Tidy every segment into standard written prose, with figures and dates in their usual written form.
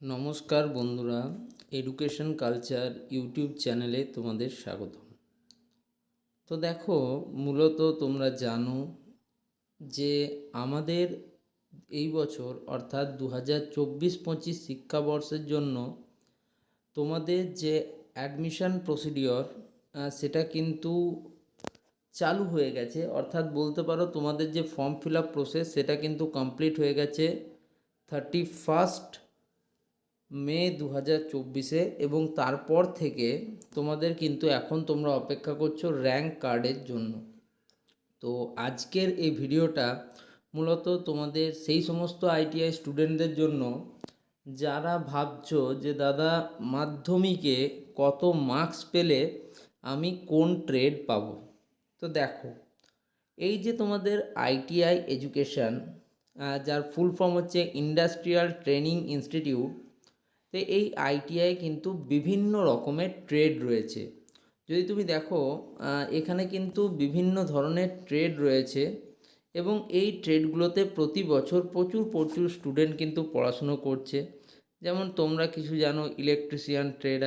নমস্কার বন্ধুরা, education culture YouTube চ্যানেলে তোমাদের স্বাগত। তো দেখো, মূলত তোমরা জানো যে আমাদের এই বছর অর্থাৎ 2024-25 শিক্ষাবর্ষের জন্য তোমাদের যে অ্যাডমিশন প্রসিডিওর সেটা কিন্তু চালু হয়ে গেছে। অর্থাৎ বলতে পারো তোমাদের যে ফর্ম ফিল আপ প্রসেস সেটা কিন্তু কমপ্লিট হয়ে গেছে 31 মে 2024-এ, এবং তারপর থেকে তোমাদের কিন্তু এখন তোমরা অপেক্ষা করছো র্যাঙ্ক কার্ডের জন্য। তো আজকের এই ভিডিওটা মূলত তোমাদের সেই সমস্ত আইটিআই স্টুডেন্টদের জন্য যারা ভাবছো যে দাদা মাধ্যমিকে কত মার্কস পেলে আমি কোন ট্রেড পাবো। তো দেখো, এই যে তোমাদের আইটিআই এডুকেশান, যার ফুল ফর্ম হচ্ছে ইন্ডাস্ট্রিয়াল ট্রেনিং ইনস্টিটিউট, তো এই আইটিআই কিন্তু বিভিন্ন রকমের ট্রেড রয়েছে। যদি তুমি দেখো, এখানে কিন্তু বিভিন্ন ধরনের ট্রেড রয়েছে, এবং এই ট্রেডগুলোতে প্রতি বছর প্রচুর প্রচুর স্টুডেন্ট কিন্তু পড়াশুনো করছে। যেমন তোমরা কিছু জানো, ইলেকট্রিশিয়ান ট্রেড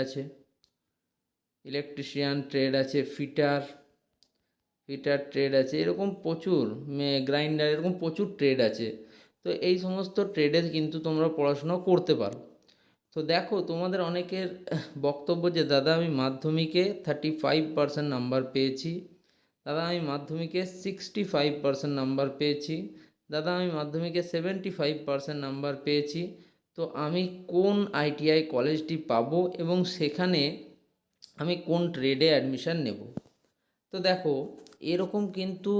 আছে, ফিটার ট্রেড আছে, এরকম প্রচুর, গ্রাইন্ডার, এরকম প্রচুর ট্রেড আছে। তো এই সমস্ত ট্রেডে কিন্তু তোমরা পড়াশোনা করতে পারো। তো দেখো, তোমাদের অনেকের বক্তব্য যে দাদা আমি মাধ্যমিকে 35% নাম্বার পেয়েছি, দাদা আমি মাধ্যমিকে 65% নাম্বার পেয়েছি, দাদা আমি মাধ্যমিকে 75% নাম্বার পেয়েছি। তো আমি কোন আইটিআই কলেজটি পাবো এবং সেখানে আমি কোন ট্রেডে অ্যাডমিশান নেব। তো দেখো, এরকম কিন্তু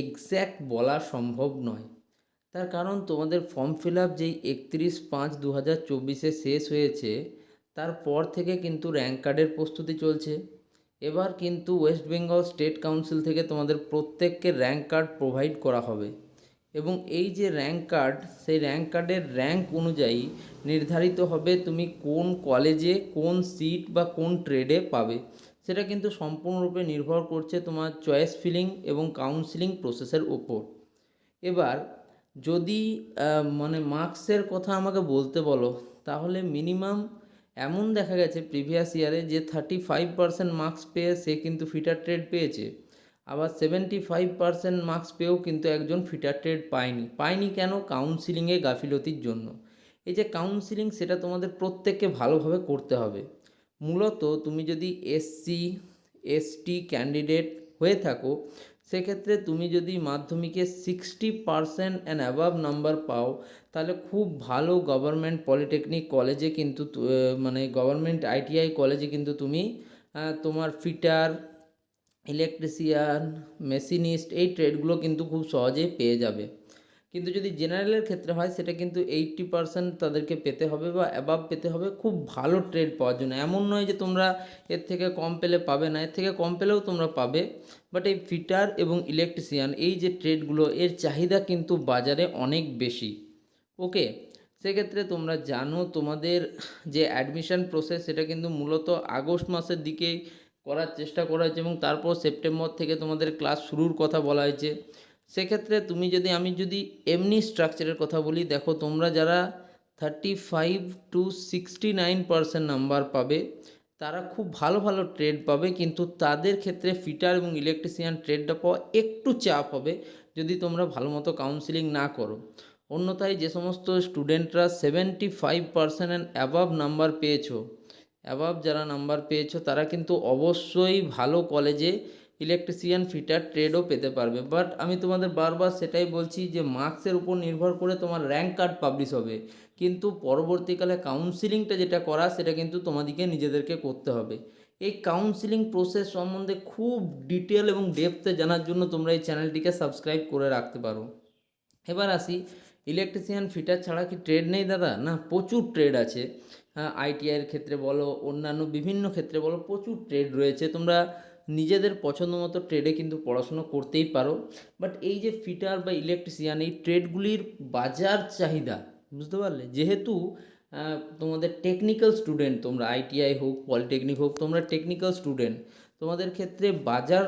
এক্স্যাক্ট বলা সম্ভব নয়। তার কারণ তোমাদের ফর্ম ফিল আপ যেই 31/5/2024-এ শেষ হয়েছে, তারপর থেকে কিন্তু র্যাঙ্ক কার্ডের প্রস্তুতি চলছে। এবার কিন্তু ওয়েস্ট বেঙ্গল স্টেট কাউন্সিল থেকে তোমাদের প্রত্যেককে র্যাঙ্ক কার্ড প্রোভাইড করা হবে, এবং এই যে র্যাঙ্ক কার্ড, সেই র্যাঙ্ক কার্ডের র্যাঙ্ক অনুযায়ী নির্ধারিত হবে তুমি কোন কলেজে কোন সিট বা কোন ট্রেডে পাবে। সেটা কিন্তু সম্পূর্ণরূপে নির্ভর করছে তোমার চয়েস ফিলিং এবং কাউন্সিলিং প্রসেসের ওপর। এবার যদি মার্কসের কথা আমাকে বলতে বলো, তাহলে মিনিমাম এমন দেখা গেছে প্রিভিয়াস ইয়ারে যে 35% মার্কস পেয়ে সে কিন্তু ফিটার ট্রেড পেয়েছে, আবার 75% মার্কস পেয়েও কিন্তু একজন ফিটার ট্রেড পায়নি কেন? কাউন্সিলিংয়ে গাফিলতির জন্য। এই যে কাউন্সিলিং, সেটা তোমাদের প্রত্যেককে ভালোভাবে করতে হবে। মূলত তুমি যদি SC/ST ক্যান্ডিডেট হয়ে থাকো, সেক্ষেত্রে তুমি যদি মাধ্যমিকে 60% অ্যান্ড অ্যাবাভ নাম্বার পাও, তাহলে খুব ভালো গভর্নমেন্ট পলিটেকনিক কলেজে কিন্তু গভর্নমেন্ট আইটিআই কলেজে কিন্তু তুমি তোমার ফিটার, ইলেকট্রিশিয়ান, মেশিনিস্ট, এই ট্রেডগুলো কিন্তু খুব সহজেই পেয়ে যাবে। কিন্তু যদি জেনারেলের ক্ষেত্রে হয়, সেটা কিন্তু 80% তাদেরকে পেতে হবে বা অ্যাবাভ পেতে হবে খুব ভালো ট্রেড পাওয়ার জন্য। এমন নয় যে তোমরা এর থেকে কম পেলে পাবে না, এর থেকে কম পেলেও তোমরা পাবে। বাট এই ফিটার এবং ইলেকট্রিশিয়ান, এই যে ট্রেডগুলো, এর চাহিদা কিন্তু বাজারে অনেক বেশি। ওকে, সেক্ষেত্রে তোমরা জানো তোমাদের যে অ্যাডমিশান প্রসেস, সেটা কিন্তু মূলত আগস্ট মাসের দিকেই করার চেষ্টা করা হয়েছে, এবং তারপর সেপ্টেম্বর থেকে তোমাদের ক্লাস শুরুর কথা বলা হয়েছে। সেক্ষেত্রে আমি যদি এমনি স্ট্রাকচারের কথা বলি, দেখো তোমরা যারা 35 to 69% নাম্বার পাবে, তারা খুব ভালো ভালো ট্রেড পাবে, কিন্তু তাদের ক্ষেত্রে ফিটার এবং ইলেকট্রিশিয়ান ট্রেডটা পাওয়া একটু চাপ হবে যদি তোমরা ভালো মতো কাউন্সিলিং না করো। অন্যথায় যে সমস্ত স্টুডেন্টরা 75% অ্যান্ড অ্যাবাভ নাম্বার পেয়েছো, যারা নাম্বার পেয়েছো, তারা কিন্তু অবশ্যই ভালো কলেজে ইলেকট্রিশিয়ান, ফিটার ট্রেডও পেতে পারবে। বাট আমি তোমাদের বারবার সেটাই বলছি যে মার্কসের উপর নির্ভর করে তোমার র্যাঙ্ক কার্ড পাবলিশ হবে, কিন্তু পরবর্তীকালে কাউন্সিলিংটা যেটা করা, সেটা কিন্তু তোমাদেরকে নিজেদেরকে করতে হবে। এই কাউন্সিলিং প্রসেস সম্বন্ধে খুব ডিটেল এবং ডেপথে জানার জন্য তোমরা এই চ্যানেলটিকে সাবস্ক্রাইব করে রাখতে পারো। এবার আসি, ইলেকট্রিশিয়ান, ফিটার ছাড়া কি ট্রেড নেই দাদা? না, প্রচুর ট্রেড আছে। আইটিআইয়ের ক্ষেত্রে বলো, অন্যান্য বিভিন্ন ক্ষেত্রে বলো, প্রচুর ট্রেড রয়েছে। তোমরা নিজেদের পছন্দ মতো ট্রেডে কিন্তু পড়াশুনো করতেই পারো। বাট এই যে ফিটার বা ইলেকট্রিশিয়ান, এই ট্রেডগুলির বাজার চাহিদা, বুঝতে পারলে, যেহেতু তোমাদের টেকনিক্যাল স্টুডেন্ট, তোমরা আইটিআই হোক, পলিটেকনিক হোক, তোমরা টেকনিক্যাল স্টুডেন্ট, তোমাদের ক্ষেত্রে বাজার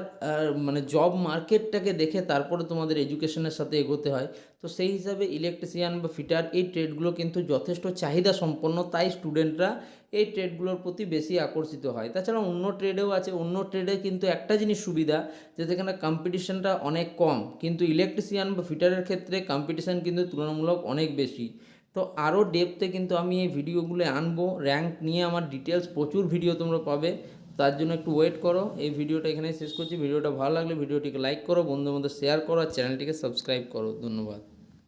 মানে জব মার্কেটটাকে দেখে তারপরে তোমাদের এডুকেশনের সাথে এগোতে হয়। তো সেই হিসাবে ইলেকট্রিশিয়ান বা ফিটার এই ট্রেডগুলো কিন্তু যথেষ্ট চাহিদা সম্পন্ন, তাই স্টুডেন্টরা এই ট্রেডগুলোর প্রতি বেশি আকর্ষিত হয়। তাছাড়া অন্য ট্রেডেও আছে, অন্য ট্রেডে কিন্তু একটা জিনিস সুবিধা যে সেখানে কম্পিটিশনটা অনেক কম, কিন্তু ইলেকট্রিশিয়ান বা ফিটারের ক্ষেত্রে কম্পিটিশান কিন্তু তুলনামূলক অনেক বেশি। তো আরও ডেপথে কিন্তু আমি এই ভিডিওগুলো আনবো, র্যাঙ্ক নিয়ে আমার ডিটেলস প্রচুর ভিডিও তোমরা পাবে, তার জন্য একটু ওয়েট করো। এই ভিডিওটা এখানেই শেষ করছি। ভিডিওটা ভালো লাগলে ভিডিওটিকে লাইক করো, বন্ধুদের মধ্যে শেয়ার করো আর চ্যানেলটিকে সাবস্ক্রাইব করো। ধন্যবাদ।